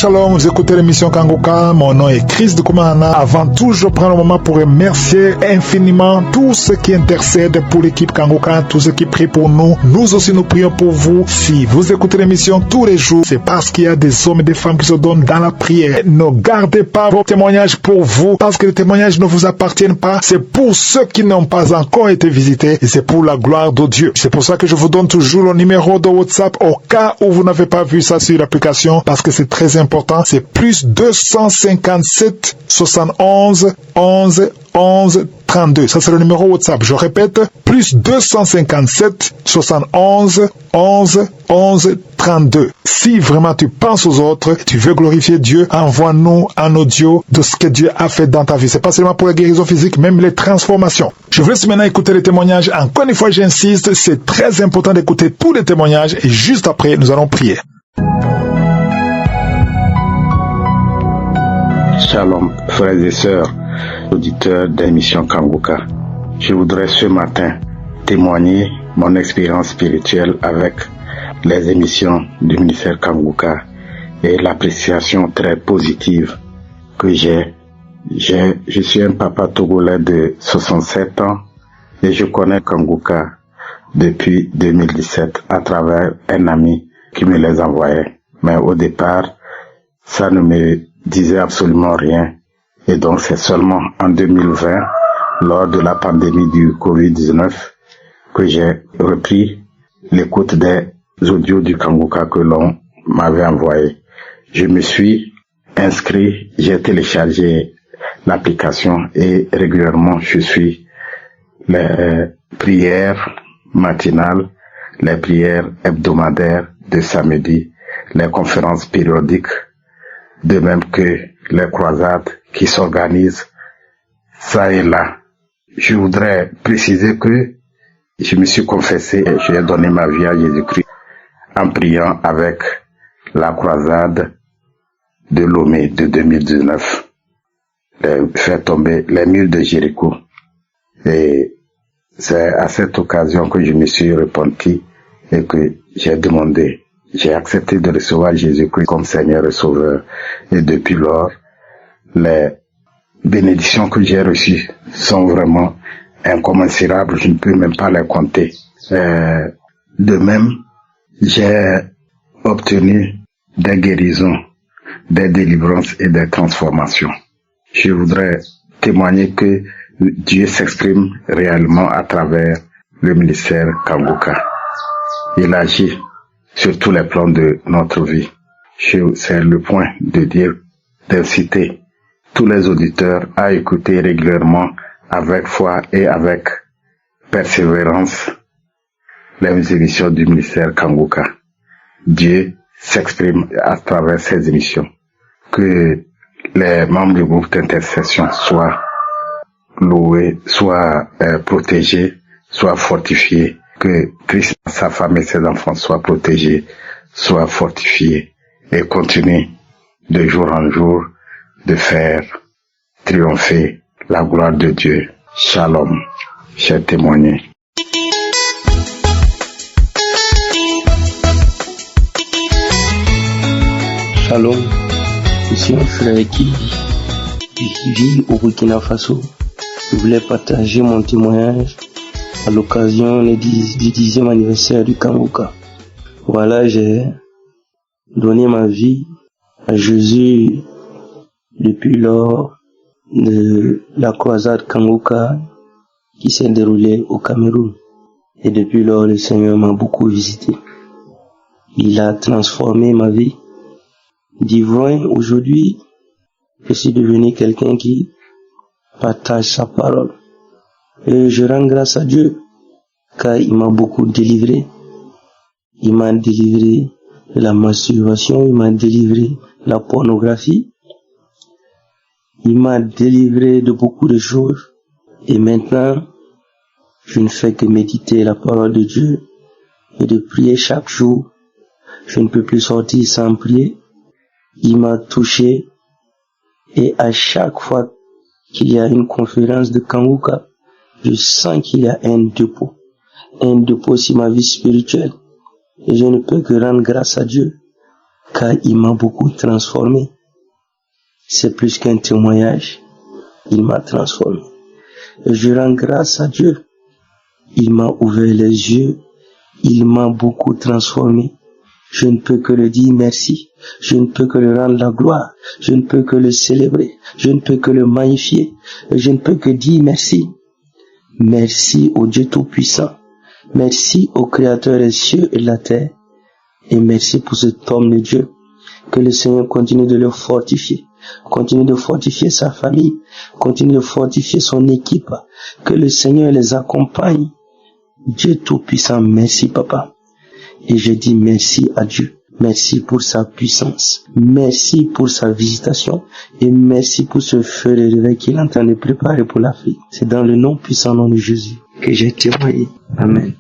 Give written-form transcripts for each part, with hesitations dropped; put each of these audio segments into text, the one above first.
Shalom, vous écoutez l'émission Kanguka, mon nom est Chris de Koumana. Avant tout, je prends le moment pour remercier infiniment tous ceux qui intercèdent pour l'équipe Kanguka, tous ceux qui prient pour nous. Nous aussi, nous prions pour vous. Si vous écoutez l'émission tous les jours, c'est parce qu'il y a des hommes et des femmes qui se donnent dans la prière. Ne gardez pas vos témoignages pour vous, parce que les témoignages ne vous appartiennent pas. C'est pour ceux qui n'ont pas encore été visités et c'est pour la gloire de Dieu. C'est pour ça que je vous donne toujours le numéro de WhatsApp au cas où vous n'avez pas vu ça sur l'application, parce que c'est très important. C'est plus 257 71 11 11 32. Ça, c'est le numéro WhatsApp. Je répète, plus 257 71 11 11 32. Si vraiment tu penses aux autres, tu veux glorifier Dieu, envoie-nous un audio de ce que Dieu a fait dans ta vie. C'est pas seulement pour la guérison physique, même les transformations. Je vous laisse maintenant écouter les témoignages. Encore une fois, j'insiste, c'est très important d'écouter tous les témoignages et juste après, nous allons prier. Shalom, frères et sœurs, auditeurs d'émission Kanguka. Je voudrais ce matin témoigner mon expérience spirituelle avec les émissions du ministère Kanguka et l'appréciation très positive que j'ai. Je suis un papa togolais de 67 ans et je connais Kanguka depuis 2017 à travers un ami qui me les envoyait. Mais au départ, ça ne me disait absolument rien. Et donc c'est seulement en 2020, lors de la pandémie du Covid-19, que j'ai repris l'écoute des audios du Kanguka que l'on m'avait envoyé. Je me suis inscrit, j'ai téléchargé l'application et régulièrement je suis les prières matinales, les prières hebdomadaires de samedi, les conférences périodiques, de même que les croisades qui s'organisent ça et là. Je voudrais préciser que je me suis confessé et j'ai donné ma vie à Jésus-Christ en priant avec la croisade de Lomé de 2019, fait tomber les murs de Jéricho. Et c'est à cette occasion que je me suis repenti et que j'ai accepté de recevoir Jésus-Christ comme Seigneur et Sauveur. Et depuis lors, les bénédictions que j'ai reçues sont vraiment incommensurables. Je ne peux même pas les compter. De même, j'ai obtenu des guérisons, des délivrances et des transformations. Je voudrais témoigner que Dieu s'exprime réellement à travers le ministère Kanguka. Il agit sur tous les plans de notre vie. C'est le point de dire, d'inciter tous les auditeurs à écouter régulièrement avec foi et avec persévérance les émissions du ministère Kanguka. Dieu s'exprime à travers ces émissions. Que les membres du groupe d'intercession soient loués, soient protégés, soient fortifiés. Que Christ, sa femme et ses enfants soient protégés, soient fortifiés et continuent de jour en jour de faire triompher la gloire de Dieu. Shalom, j'ai témoigné. Shalom, je suis un frère qui vit au Burkina Faso. Je voulais partager mon témoignage à l'occasion du 10e anniversaire du Kanguka. Voilà, j'ai donné ma vie à Jésus depuis lors de la croisade Kanguka qui s'est déroulée au Cameroun. Et depuis lors, le Seigneur m'a beaucoup visité. Il a transformé ma vie. D'ivrogne, aujourd'hui, je suis devenu quelqu'un qui partage sa parole. Et je rends grâce à Dieu, car il m'a beaucoup délivré. Il m'a délivré de la masturbation, il m'a délivré de la pornographie. Il m'a délivré de beaucoup de choses. Et maintenant, je ne fais que méditer la parole de Dieu et de prier chaque jour. Je ne peux plus sortir sans prier. Il m'a touché. Et à chaque fois qu'il y a une conférence de Kanguka, je sens qu'il y a un dépôt sur ma vie spirituelle. Et je ne peux que rendre grâce à Dieu, car il m'a beaucoup transformé. C'est plus qu'un témoignage, il m'a transformé. Et je rends grâce à Dieu. Il m'a ouvert les yeux, il m'a beaucoup transformé. Je ne peux que le dire merci, je ne peux que le rendre la gloire, je ne peux que le célébrer, je ne peux que le magnifier, et je ne peux que dire merci. Merci au Dieu Tout-Puissant, merci au Créateur des cieux et de la terre, et merci pour cet homme de Dieu. Que le Seigneur continue de le fortifier, continue de fortifier sa famille, continue de fortifier son équipe, que le Seigneur les accompagne. Dieu Tout-Puissant, merci Papa. Et je dis merci à Dieu. Merci pour sa puissance. Merci pour sa visitation. Et merci pour ce feu de réveil qu'il est en train de préparer pour l'Afrique. C'est dans le nom puissant nom de Jésus que j'ai témoigné. Amen.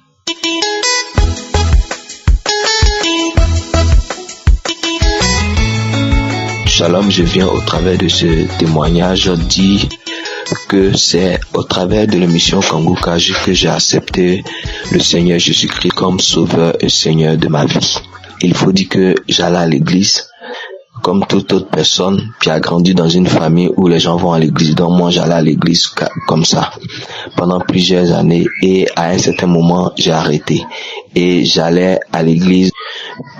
Shalom, je viens au travers de ce témoignage dire que c'est au travers de l'émission Kanguka que j'ai accepté le Seigneur Jésus-Christ comme sauveur et Seigneur de ma vie. Il faut dire que j'allais à l'église comme toute autre personne qui a grandi dans une famille où les gens vont à l'église. Donc moi j'allais à l'église comme ça pendant plusieurs années et à un certain moment j'ai arrêté et j'allais à l'église.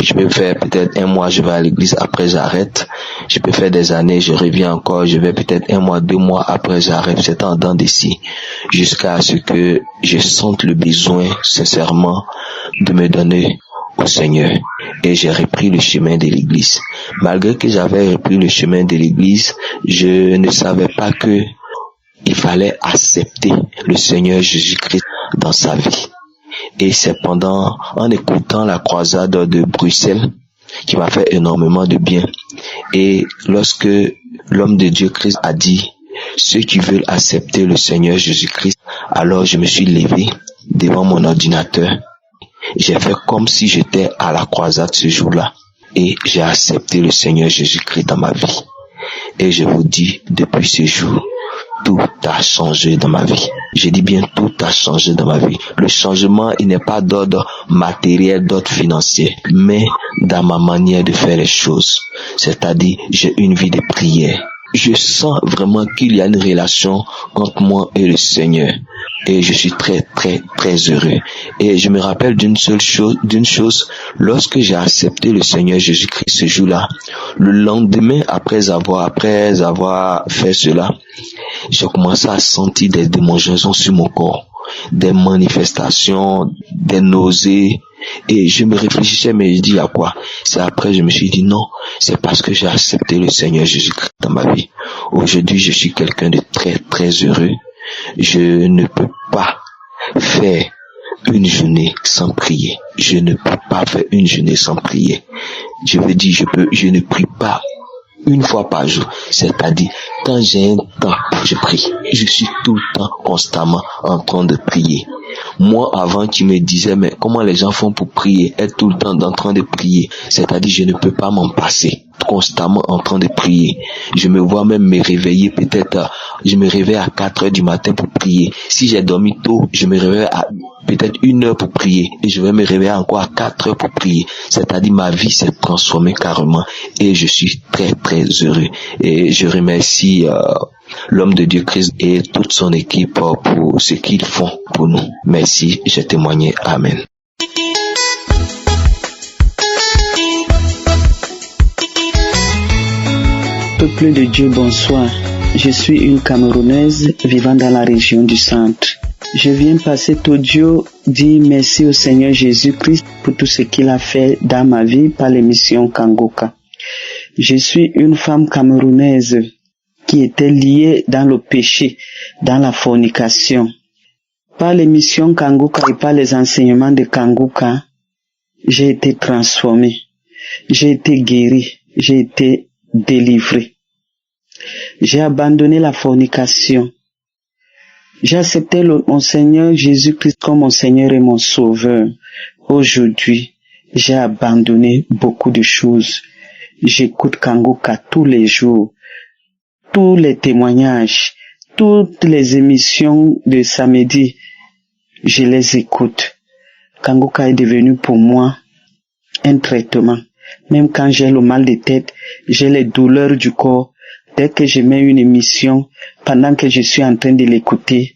Je peux faire peut-être un mois, je vais à l'église, après j'arrête. Je peux faire des années, je reviens encore, je vais peut-être un mois, 2 mois, après j'arrête. C'est en dents d'ici, jusqu'à ce que je sente le besoin, sincèrement, de me donner au Seigneur. Et j'ai repris le chemin de l'église. Malgré que j'avais repris le chemin de l'église, je ne savais pas que il fallait accepter le Seigneur Jésus-Christ dans sa vie. Et c'est en écoutant la croisade de Bruxelles qui m'a fait énormément de bien. Et lorsque l'homme de Dieu Christ a dit ceux qui veulent accepter le Seigneur Jésus-Christ, alors je me suis levé devant mon ordinateur. J'ai fait comme si j'étais à la croisade ce jour-là. Et j'ai accepté le Seigneur Jésus-Christ dans ma vie. Et je vous dis, depuis ce jour, tout a changé dans ma vie. Je dis bien tout a changé dans ma vie. Le changement, il n'est pas d'ordre matériel, d'ordre financier, mais dans ma manière de faire les choses. C'est-à-dire, j'ai une vie de prière. Je sens vraiment qu'il y a une relation entre moi et le Seigneur. Et je suis très, très, très heureux. Et je me rappelle d'une chose, lorsque j'ai accepté le Seigneur Jésus-Christ ce jour-là, le lendemain, après avoir fait cela, j'ai commencé à sentir des démangeaisons sur mon corps, des manifestations, des nausées. Et je me réfléchissais, mais je dis à quoi? C'est après, je me suis dit non, c'est parce que j'ai accepté le Seigneur Jésus-Christ dans ma vie. Aujourd'hui, je suis quelqu'un de très, très heureux. Je ne peux pas faire une journée sans prier. Je ne peux pas faire une journée sans prier. Je veux dire, je ne prie pas une fois par jour. C'est-à-dire, quand j'ai un temps, je prie. Je suis tout le temps, constamment en train de prier. Moi, avant, tu me disais, mais comment les gens font pour prier, être tout le temps en train de prier? C'est-à-dire, je ne peux pas m'en passer. Constamment en train de prier. Je me vois même me réveiller peut-être, je me réveille à 4 heures du matin pour prier. Si j'ai dormi tôt, je me réveille à peut-être 1 heure pour prier. Et je vais me réveiller encore à 4 heures pour prier. C'est-à-dire, ma vie s'est transformée carrément. Et je suis très, très heureux. Et je remercie l'homme de Dieu Christ et toute son équipe pour ce qu'ils font pour nous. Merci, j'ai témoigné. Amen. Peuple de Dieu, bonsoir. Je suis une Camerounaise vivant dans la région du centre. Je viens passer cet audio dire merci au Seigneur Jésus-Christ pour tout ce qu'il a fait dans ma vie par l'émission Kanguka. Je suis une femme camerounaise qui était liée dans le péché, dans la fornication. Par l'émission Kanguka et par les enseignements de Kanguka, j'ai été transformée, j'ai été guérie, j'ai été délivré. J'ai abandonné la fornication. J'ai accepté mon Seigneur Jésus-Christ comme mon Seigneur et mon Sauveur. Aujourd'hui, j'ai abandonné beaucoup de choses. J'écoute Kanguka tous les jours. Tous les témoignages, toutes les émissions de samedi, je les écoute. Kanguka est devenu pour moi un traitement. Même quand j'ai le mal de tête, j'ai les douleurs du corps. Dès que je mets une émission, pendant que je suis en train de l'écouter,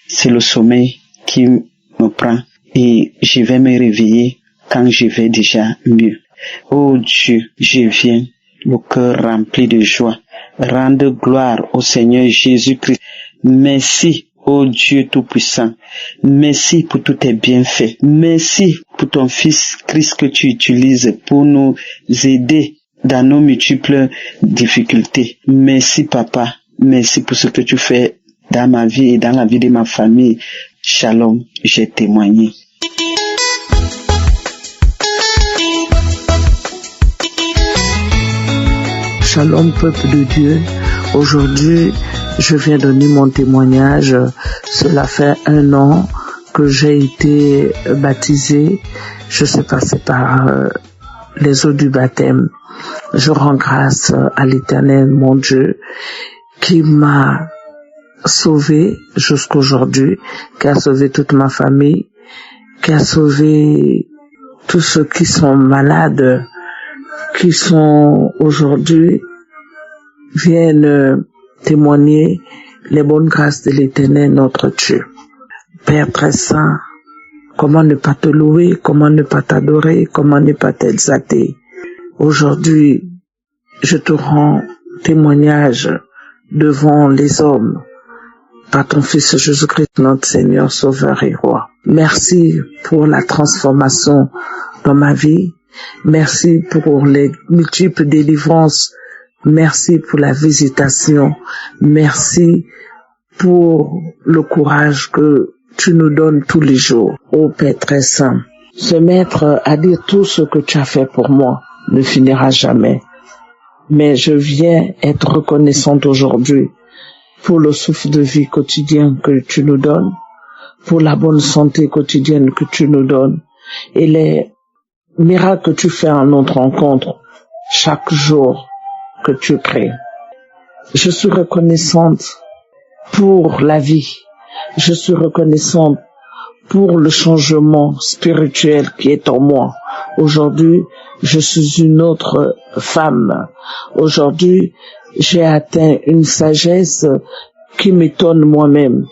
c'est le sommeil qui me prend et je vais me réveiller quand je vais déjà mieux. Oh Dieu, je viens, le cœur rempli de joie, rendre gloire au Seigneur Jésus-Christ. Merci, oh Dieu Tout-Puissant. Merci pour tous tes bienfaits. Merci pour ton Fils Christ que tu utilises pour nous aider dans nos multiples difficultés. Merci Papa. Merci pour ce que tu fais dans ma vie et dans la vie de ma famille. Shalom, j'ai témoigné. Shalom, peuple de Dieu. Aujourd'hui, je viens donner mon témoignage. Cela fait 1 an que j'ai été baptisé. Je suis passé par les eaux du baptême. Je rends grâce à l'Éternel, mon Dieu, qui m'a sauvé jusqu'aujourd'hui, qui a sauvé toute ma famille, qui a sauvé tous ceux qui sont malades, qui sont aujourd'hui, viennent témoigner les bonnes grâces de l'Éternel, notre Dieu. Père très saint, comment ne pas te louer, comment ne pas t'adorer, comment ne pas t'exalter. Aujourd'hui, je te rends témoignage devant les hommes, par ton Fils Jésus-Christ, notre Seigneur, Sauveur et Roi. Merci pour la transformation dans ma vie. Merci pour les multiples délivrances. Merci pour la visitation. Merci pour le courage que tu nous donnes tous les jours. Ô Père très saint, se mettre à dire tout ce que tu as fait pour moi ne finira jamais. Mais je viens être reconnaissante aujourd'hui pour le souffle de vie quotidien que tu nous donnes, pour la bonne santé quotidienne que tu nous donnes et les miracles que tu fais en notre rencontre chaque jour que tu crées. Je suis reconnaissante pour la vie. Je suis reconnaissante pour le changement spirituel qui est en moi. Aujourd'hui, je suis une autre femme. Aujourd'hui, j'ai atteint une sagesse qui m'étonne moi-même.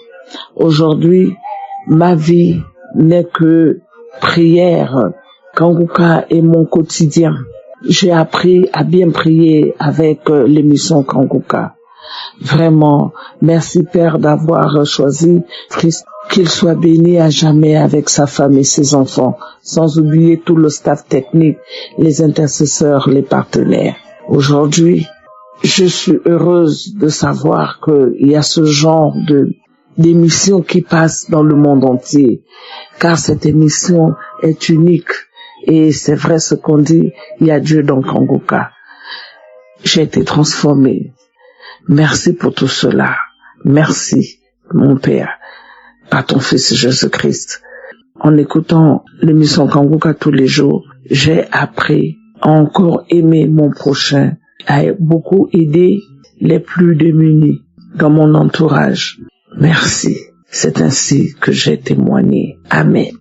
Aujourd'hui, ma vie n'est que prière. Kanguka est mon quotidien. J'ai appris à bien prier avec l'émission Kanguka. Vraiment, merci Père d'avoir choisi Christ. Qu'il soit béni à jamais avec sa femme et ses enfants, sans oublier tout le staff technique, les intercesseurs, les partenaires. Aujourd'hui, je suis heureuse de savoir qu'il y a ce genre d'émission qui passe dans le monde entier, car cette émission est unique. Et c'est vrai ce qu'on dit, il y a Dieu dans Kanguka. J'ai été transformée. Merci pour tout cela. Merci, mon Père, par ton Fils Jésus-Christ. En écoutant l'émission Kanguka tous les jours, j'ai appris à encore aimer mon prochain, à beaucoup aider les plus démunis dans mon entourage. Merci. C'est ainsi que j'ai témoigné. Amen.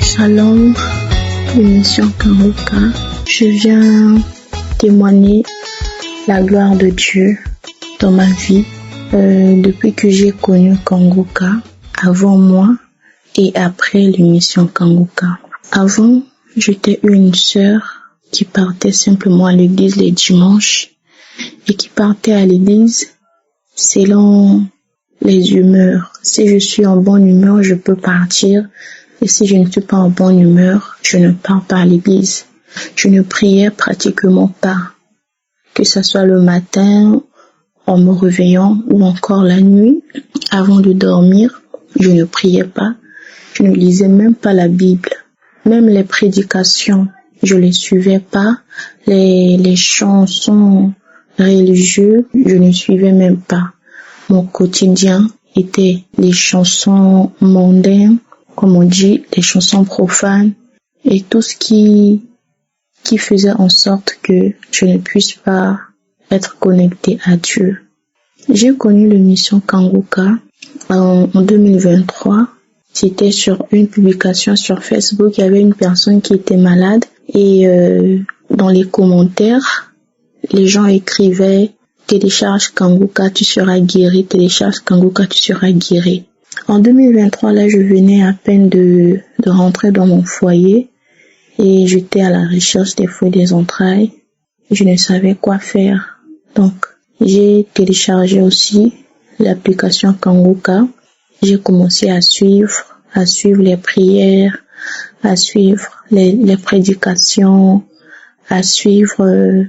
Shalom, l'émission Kanguka. Je viens témoigner la gloire de Dieu dans ma vie depuis que j'ai connu Kanguka, avant moi et après l'émission Kanguka. Avant, j'étais une sœur qui partait simplement à l'église les dimanches et qui partait à l'église selon les humeurs. Si je suis en bonne humeur, je peux partir. Et si je ne suis pas en bonne humeur, je ne pars pas à l'église. Je ne priais pratiquement pas. Que ce soit le matin, en me réveillant, ou encore la nuit, avant de dormir, je ne priais pas. Je ne lisais même pas la Bible. Même les prédications, je les suivais pas. Les chansons religieuses, je ne suivais même pas. Mon quotidien était les chansons mondaines, comme on dit, les chansons profanes et tout ce qui faisait en sorte que je ne puisse pas être connecté à Dieu. J'ai connu l'émission Kanguka en 2023 C'était sur une publication sur Facebook, il y avait une personne qui était malade et dans les commentaires, les gens écrivaient « Télécharge Kanguka, tu seras guéri, télécharge Kanguka, tu seras guéri ». En 2023, là, je venais à peine de rentrer dans mon foyer et j'étais à la recherche des fouilles des entrailles. Je ne savais quoi faire. Donc, j'ai téléchargé aussi l'application Kanguka. J'ai commencé à suivre les prières, à suivre les prédications, à suivre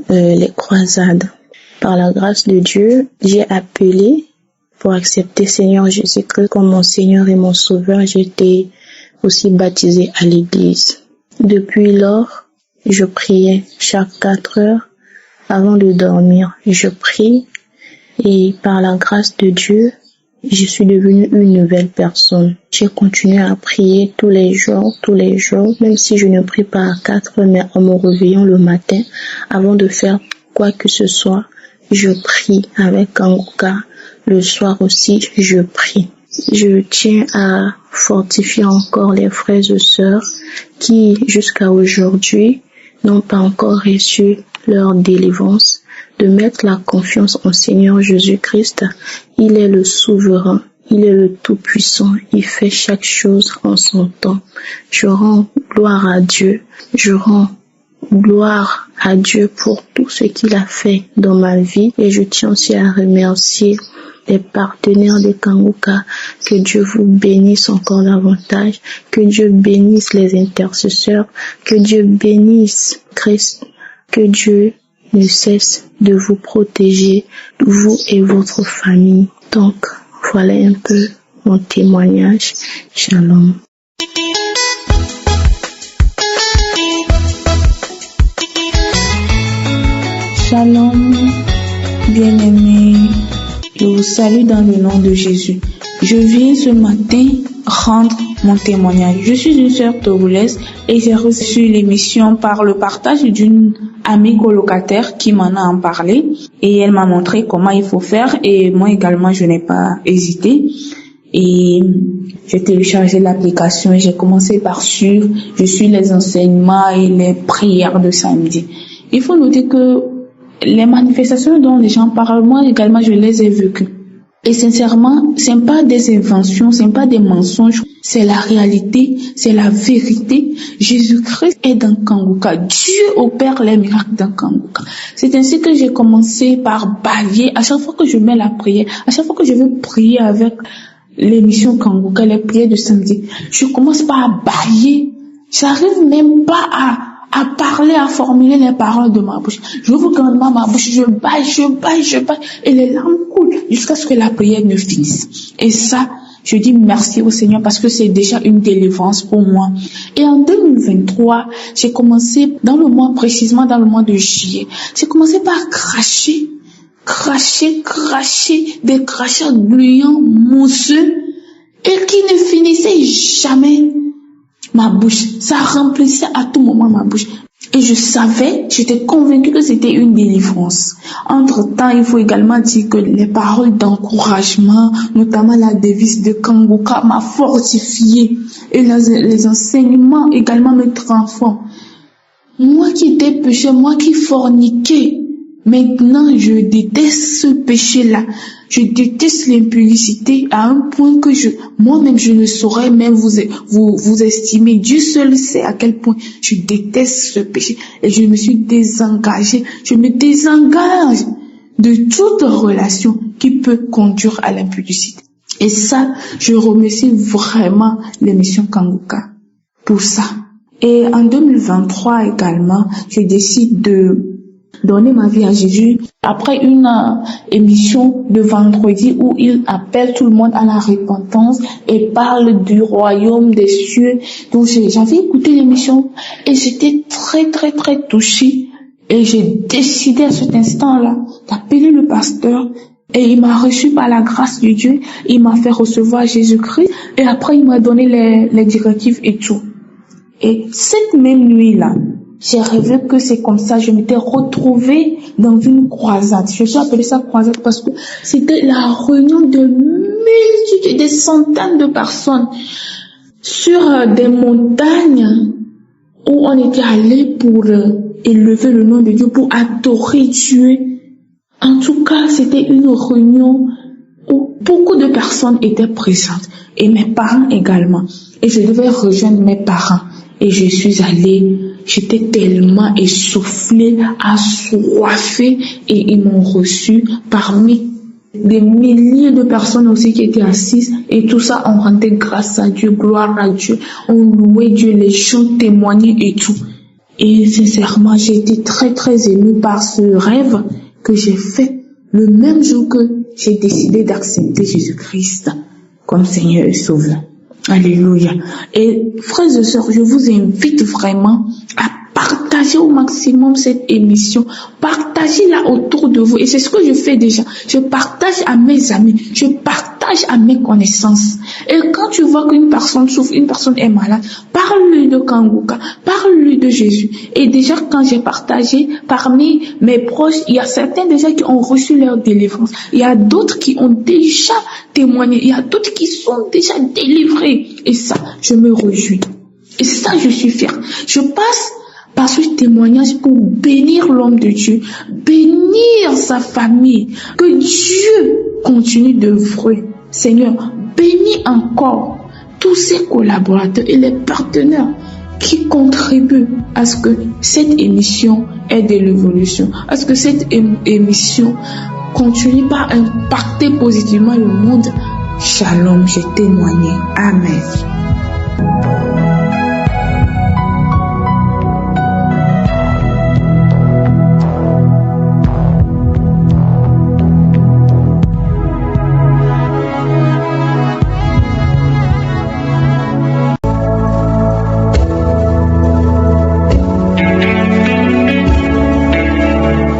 les croisades. Par la grâce de Dieu, j'ai appelé pour accepter Seigneur Jésus-Christ comme mon Seigneur et mon Sauveur. J'ai été aussi baptisée à l'église. Depuis lors, je priais chaque 4 heures avant de dormir. Je prie et par la grâce de Dieu, je suis devenue une nouvelle personne. J'ai continué à prier tous les jours, même si je ne prie pas à 4 heures, mais en me réveillant le matin, avant de faire quoi que ce soit, je prie avec Kanguka. Le soir aussi, je prie. Je tiens à fortifier encore les frères et sœurs qui, jusqu'à aujourd'hui, n'ont pas encore reçu leur délivrance, de mettre la confiance en Seigneur Jésus-Christ. Il est le souverain, il est le tout-puissant, il fait chaque chose en son temps. Je rends gloire à Dieu, je rends gloire à Dieu pour tout ce qu'il a fait dans ma vie et je tiens aussi à remercier les partenaires de Kanguka. Que Dieu vous bénisse encore davantage, que Dieu bénisse les intercesseurs, que Dieu bénisse Christ, que Dieu ne cesse de vous protéger, vous et votre famille. Donc, voilà un peu mon témoignage. Shalom. Shalom, bien-aimés. Je vous salue dans le nom de Jésus. Je viens ce matin rendre mon témoignage. Je suis une sœur togolaise et j'ai reçu l'émission par le partage d'une amie colocataire qui m'en a parlé et elle m'a montré comment il faut faire et moi également je n'ai pas hésité et j'ai téléchargé l'application et j'ai commencé par suivre. Je suis les enseignements et les prières de samedi. Il faut noter que les manifestations dont les gens parlent, moi également je les ai vécues. Et sincèrement, c'est pas des inventions, c'est pas des mensonges, c'est la réalité, c'est la vérité. Jésus-Christ est dans Kanguka. Dieu opère les miracles dans Kanguka. C'est ainsi que j'ai commencé par balayer. À chaque fois que je mets la prière, à chaque fois que je veux prier avec l'émission Kanguka, les prières de samedi, je commence par balayer. J'arrive même pas à parler, à formuler les paroles de ma bouche. J'ouvre grandement ma bouche, je baille, et les larmes coulent jusqu'à ce que la prière ne finisse. Et ça, je dis merci au Seigneur parce que c'est déjà une délivrance pour moi. Et en 2023, j'ai commencé précisément dans le mois de juillet, j'ai commencé par cracher, des crachats gluants, mousseux, et qui ne finissaient jamais. Ma bouche, ça remplissait à tout moment ma bouche. Et j'étais convaincue que c'était une délivrance. Entre-temps, il faut également dire que les paroles d'encouragement, notamment la devise de Kanguka, m'a fortifiée. Et les enseignements également me transforment. Moi qui étais pécheur, moi qui forniquais, maintenant je déteste ce péché-là. Je déteste l'impudicité à un point que moi-même je ne saurais même vous estimer. Dieu seul sait à quel point je déteste ce péché. Et je me suis désengagée. Je me désengage de toute relation qui peut conduire à l'impudicité. Et ça, je remercie vraiment l'émission Kanguka pour ça. Et en 2023 également, je décide de donner ma vie à Jésus après une émission de vendredi où il appelle tout le monde à la repentance et parle du royaume des cieux. Donc j'avais écouté l'émission et j'étais très touchée et j'ai décidé à cet instant-là d'appeler le pasteur et il m'a reçu par la grâce de Dieu. Il m'a fait recevoir Jésus-Christ et après il m'a donné les directives et tout. Et cette même nuit-là, j'ai rêvé que c'est comme ça, je m'étais retrouvée dans une croisade. Je suis appelée ça croisade parce que c'était la réunion de multitudes, des centaines de personnes sur des montagnes où on était allé pour élever le nom de Dieu, pour adorer Dieu. En tout cas, c'était une réunion où beaucoup de personnes étaient présentes et mes parents également. Et je devais rejoindre mes parents. Et je suis allée, j'étais tellement essoufflée, assoiffée et ils m'ont reçu parmi des milliers de personnes aussi qui étaient assises et tout ça, on rendait grâce à Dieu, gloire à Dieu, on louait Dieu, les gens témoignaient et tout. Et sincèrement, j'ai été très très émue par ce rêve que j'ai fait le même jour que j'ai décidé d'accepter Jésus-Christ comme Seigneur et Sauveur. Alléluia. Et frères et sœurs, je vous invite vraiment à partager au maximum cette émission. Partagez-la autour de vous. Et c'est ce que je fais déjà. Je partage à mes amis. Je partage à mes connaissances. Et quand tu vois qu'une personne souffre, une personne est malade, parle-lui de Kanguka, parle-lui de Jésus. Et déjà, quand j'ai partagé, parmi mes proches, il y a certains déjà qui ont reçu leur délivrance. Il y a d'autres qui ont déjà témoigné. Il y a d'autres qui sont déjà délivrés. Et ça, je me réjouis. Et ça, je suis fière. Je passe par ce témoignage pour bénir l'homme de Dieu, bénir sa famille, que Dieu continue d'œuvrer. Seigneur, bénis encore tous ses collaborateurs et les partenaires qui contribuent à ce que cette émission ait de l'évolution, à ce que cette émission continue par impacter positivement le monde. Shalom, j'ai témoigné. Amen.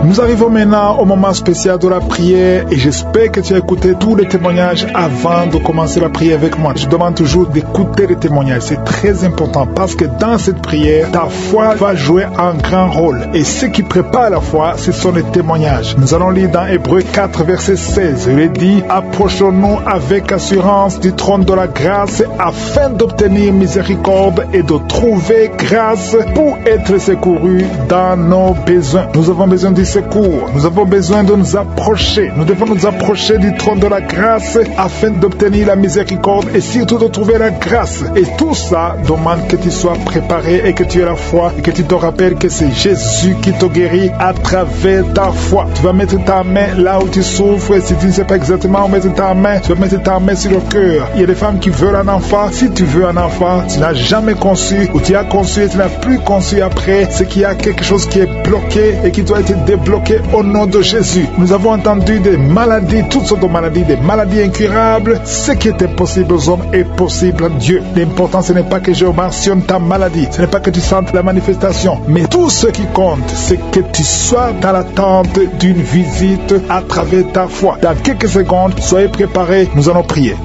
Nous arrivons maintenant au moment spécial de la prière et j'espère que tu as écouté tous les témoignages avant de commencer la prière avec moi. Je demande toujours d'écouter les témoignages, c'est très important parce que dans cette prière, ta foi va jouer un grand rôle et ce qui prépare la foi, ce sont les témoignages. Nous allons lire dans Hébreux 4 verset 16, il est dit « Approchons-nous avec assurance du trône de la grâce afin d'obtenir miséricorde et de trouver grâce pour être secourus dans nos besoins. » Nous avons besoin de secours. Nous avons besoin de nous approcher. Nous devons nous approcher du trône de la grâce afin d'obtenir la miséricorde et surtout de trouver la grâce. Et tout ça demande que tu sois préparé et que tu aies la foi et que tu te rappelles que c'est Jésus qui te guérit à travers ta foi. Tu vas mettre ta main là où tu souffres et si tu ne sais pas exactement où mettre ta main, tu vas mettre ta main sur le cœur. Il y a des femmes qui veulent un enfant. Si tu veux un enfant, tu n'as jamais conçu ou tu as conçu et tu n'as plus conçu après, c'est qu'il y a quelque chose qui est bloqué et qui doit être débloqué au nom de Jésus. Nous avons entendu des maladies, toutes sortes de maladies, des maladies incurables. Ce qui est impossible aux hommes est possible à Dieu. L'important, ce n'est pas que je mentionne ta maladie, ce n'est pas que tu sentes la manifestation, mais tout ce qui compte, c'est que tu sois dans l'attente d'une visite à travers ta foi. Dans quelques secondes, soyez préparés, nous allons prier.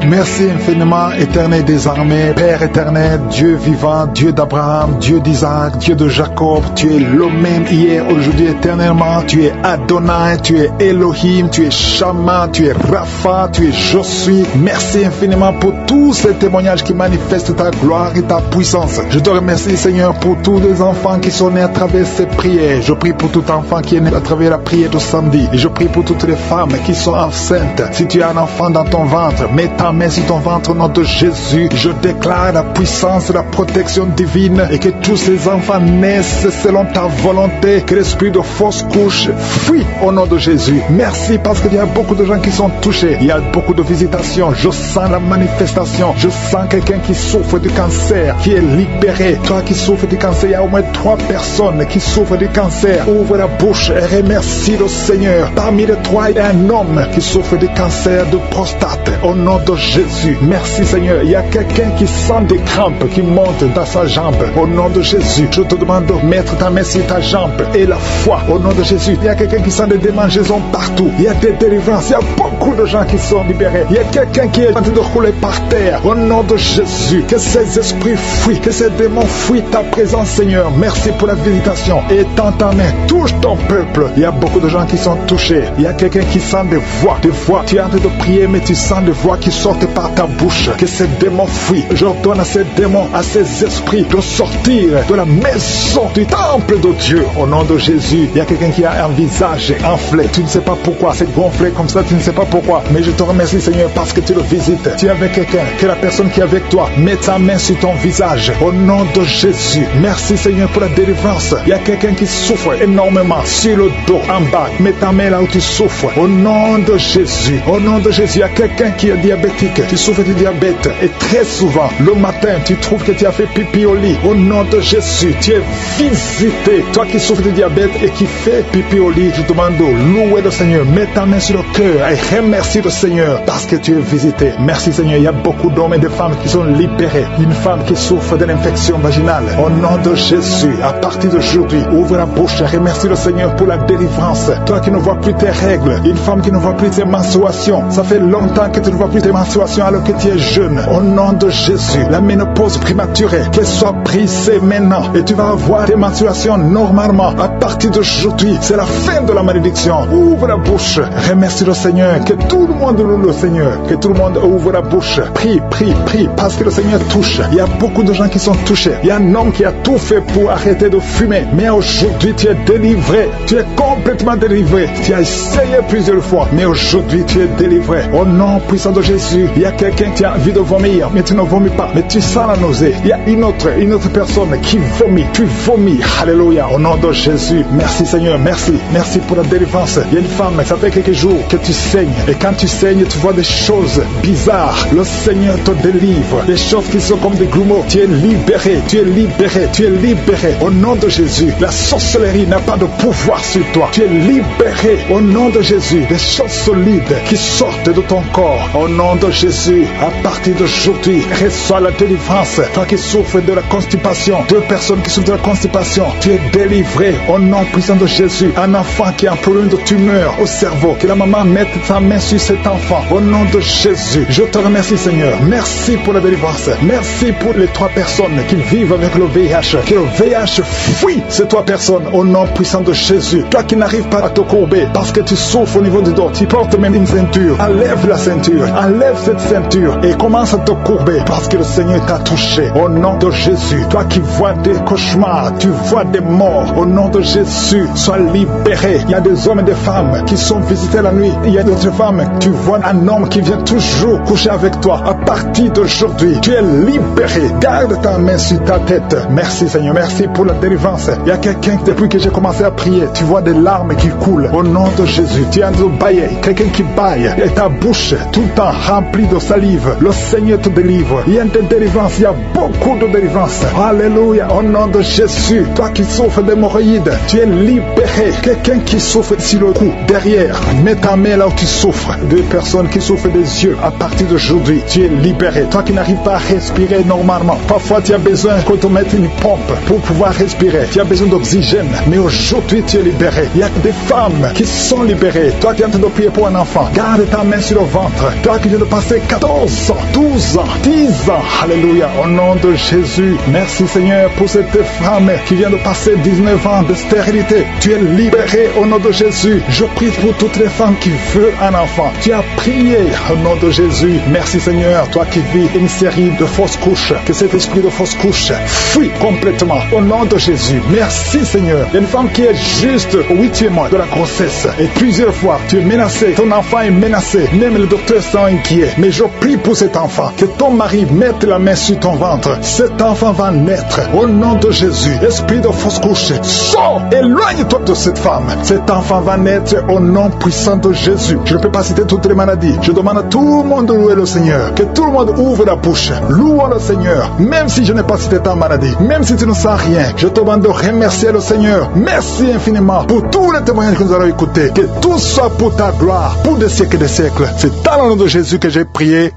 Merci infiniment, éternel des armées, Père éternel, Dieu vivant, Dieu d'Abraham, Dieu d'Isaac, Dieu de Jacob. Tu es le même hier, aujourd'hui, éternellement. Tu es Adonai, tu es Elohim, tu es Shama, tu es Rapha, tu es Josui. Merci infiniment pour tous ces témoignages qui manifestent ta gloire et ta puissance. Je te remercie, Seigneur, pour tous les enfants qui sont nés à travers ces prières. Je prie pour tout enfant qui est né à travers la prière de samedi. Et je prie pour toutes les femmes qui sont enceintes. Si tu as un enfant dans ton ventre, mets ta main sur ton ventre au nom de Jésus. Je déclare la puissance, la protection divine et que tous ces enfants naissent selon ta volonté. Que l'esprit de fausse couche fuit au nom de Jésus. Merci parce qu'il y a beaucoup de gens qui sont touchés. Il y a beaucoup de visitations. Je sens la manifestation. Je sens quelqu'un qui souffre du cancer, qui est libéré. Toi qui souffres du cancer, il y a au moins 3 personnes qui souffrent du cancer. Ouvre la bouche et remercie le Seigneur. Parmi les 3, il y a un homme qui souffre du cancer de prostate. Au nom de de Jésus, merci Seigneur. Il y a quelqu'un qui sent des crampes qui montent dans sa jambe. Au nom de Jésus, je te demande de mettre ta main sur ta jambe et la foi. Au nom de Jésus, il y a quelqu'un qui sent des démangeaisons partout. Il y a des délivrances. Il y a beaucoup de gens qui sont libérés. Il y a quelqu'un qui est en train de rouler par terre. Au nom de Jésus, que ces esprits fuient, que ces démons fuient ta présence, Seigneur. Merci pour la visitation. Et tends ta main, touche ton peuple. Il y a beaucoup de gens qui sont touchés. Il y a quelqu'un qui sent des voix. Tu es en train de prier, mais tu sens des voix qui sortent par ta bouche. Que ces démons fuient. J'ordonne à ces démons, à ces esprits de sortir de la maison du temple de Dieu. Au nom de Jésus, il y a quelqu'un qui a un visage enflé. Tu ne sais pas pourquoi. C'est gonflé comme ça, tu ne sais pas pourquoi. Mais je te remercie, Seigneur, parce que tu le visites. Tu es avec quelqu'un, que la personne qui est avec toi met sa main sur ton visage. Au nom de Jésus, merci, Seigneur, pour la délivrance. Il y a quelqu'un qui souffre énormément sur le dos, en bas. Mets ta main là où tu souffres. Au nom de Jésus, au nom de Jésus, il y a quelqu'un qui est diabétique. Tu souffres du diabète. Et très souvent, le matin, tu trouves que tu as fait pipi au lit. Au nom de Jésus, tu es visité. Toi qui souffres du diabète et qui fais pipi au lit, je te demande de louer le Seigneur. Mets ta main sur le cœur et remercie le Seigneur parce que tu es visité. Merci Seigneur. Il y a beaucoup d'hommes et de femmes qui sont libérés. Une femme qui souffre d'une infection vaginale. Au nom de Jésus, à partir d'aujourd'hui, ouvre la bouche et remercie le Seigneur pour la délivrance. Toi qui ne vois plus tes règles, une femme qui ne voit plus tes menstruations. Ça fait longtemps que tu ne vois plus tes menstruations alors que tu es jeune. Au nom de Jésus, la ménopause prématurée, qu'elle soit brisée maintenant et tu vas avoir tes menstruations normalement. À partir d'aujourd'hui, c'est la fin de la malédiction. Ouvre la bouche, remercie le Seigneur, que tout le monde loue le Seigneur, que tout le monde ouvre la bouche. Prie, prie, prie, parce que le Seigneur touche. Il y a beaucoup de gens qui sont touchés. Il y a un homme qui a tout fait pour arrêter de fumer, mais aujourd'hui tu es délivré. Tu es complètement délivré. Tu as essayé plusieurs fois, mais aujourd'hui tu es délivré. Au nom puissant de Jésus, il y a quelqu'un qui a envie de vomir, mais tu ne vomis pas, mais tu sens la nausée. Il y a une autre personne qui vomit. Tu vomis. Alléluia. Au nom de Jésus. Merci Seigneur. Merci. Merci pour la délivrance. Il y a une femme, ça fait quelques jours que tu saignes. Et quand tu saignes, tu vois des choses bizarres. Le Seigneur te délivre. Des choses qui sont comme des grumeaux. Tu es libéré. Tu es libéré. Tu es libéré. Au nom de Jésus. La sorcellerie n'a pas de pouvoir sur toi. Tu es libéré. Au nom de Jésus. Des choses solides qui sortent de ton corps. Au nom de Jésus. À partir d'aujourd'hui, reçois la délivrance. Toi qui souffres de la constipation. Deux personnes qui souffrent de la constipation. Tu es délivré. Au nom puissant de Jésus. Un enfant qui a un problème de tumeur au cerveau. Que la maman mette sa main sur cet enfant. Au nom de Jésus. Je te remercie Seigneur. Merci pour la délivrance. Merci pour les 3 personnes qui vivent avec le VIH. Que le VIH fuit ces 3 personnes. Au nom puissant de Jésus. Toi qui n'arrives pas à te courber parce que tu souffres au niveau du dos. Tu portes même une ceinture. Enlève la ceinture. Enlève cette ceinture. Et commence à te courber parce que le Seigneur t'a touché. Au nom de Jésus. Toi qui vois des cauchemars. Tu vois des morts. Au nom de Jésus. Sois libéré. Il y a des hommes et des femmes qui sont visités la nuit. Il y a d'autres femmes. Tu vois un homme qui vient toujours coucher avec toi. À partir d'aujourd'hui, tu es libéré. Garde ta main sur ta tête. Merci Seigneur. Merci pour la délivrance. Il y a quelqu'un, depuis que j'ai commencé à prier, tu vois des larmes qui coulent. Au nom de Jésus, tu es en train de bailler. Quelqu'un qui baille. Et ta bouche, tout le temps remplie de salive. Le Seigneur te délivre. Il y a une délivrance. Il y a beaucoup de délivrance. Alléluia. Au nom de Jésus. Toi qui souffres d'hémorroïdes, tu es libéré. Quelqu'un qui souffre sur le cou, derrière, mets ta main là où tu souffres. Deux personnes qui souffrent des yeux, à partir d'aujourd'hui, tu es libéré. Toi qui n'arrives pas à respirer normalement, parfois tu as besoin qu'on te mette une pompe pour pouvoir respirer. Tu as besoin d'oxygène, mais aujourd'hui tu es libéré. Il y a des femmes qui sont libérées. Toi qui es en train de prier pour un enfant, garde ta main sur le ventre. Toi qui viens de passer 14 ans, 12 ans, 10 ans, alléluia, au nom de Jésus. Merci Seigneur pour cette femme qui vient de passer 19 ans de stérilité. Tu es libéré au nom de Jésus. Je prie pour toutes les femmes qui veulent un enfant. Tu as prié au nom de Jésus. Merci Seigneur, toi qui vis une série de fausses couches, que cet esprit de fausses couches fuit complètement au nom de Jésus. Merci Seigneur. Il y a une femme qui est juste au 8e mois de la grossesse et plusieurs fois tu es menacé, ton enfant est menacé, même le docteur sont inquiets. Mais je prie pour cet enfant, que ton mari mette la main sur ton ventre. Cet enfant va naître au nom de Jésus. Esprit de fausse couche, sors, éloigne-toi de cette femme. Cet enfant va naître au nom puissant de Jésus. Je ne peux pas citer toutes les maladies. Je demande à tout le monde de louer le Seigneur. Que tout le monde ouvre la bouche. Louons le Seigneur. Même si je n'ai pas cité ta maladie, même si tu ne sens rien, je te demande de remercier le Seigneur. Merci infiniment pour tous les témoignages que nous allons écouter. Que tout soit pour ta gloire, pour des siècles et des siècles. C'est dans le nom de Jésus que j'ai prié.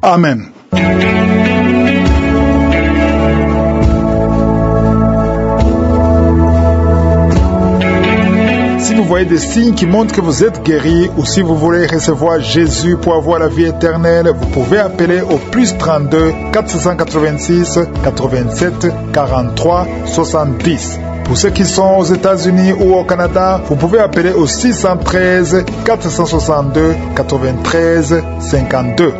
Amen. Si vous voyez des signes qui montrent que vous êtes guéri ou si vous voulez recevoir Jésus pour avoir la vie éternelle, vous pouvez appeler au plus 32 486 87 43 70. Pour ceux qui sont aux États-Unis ou au Canada, vous pouvez appeler au 613 462 93 52.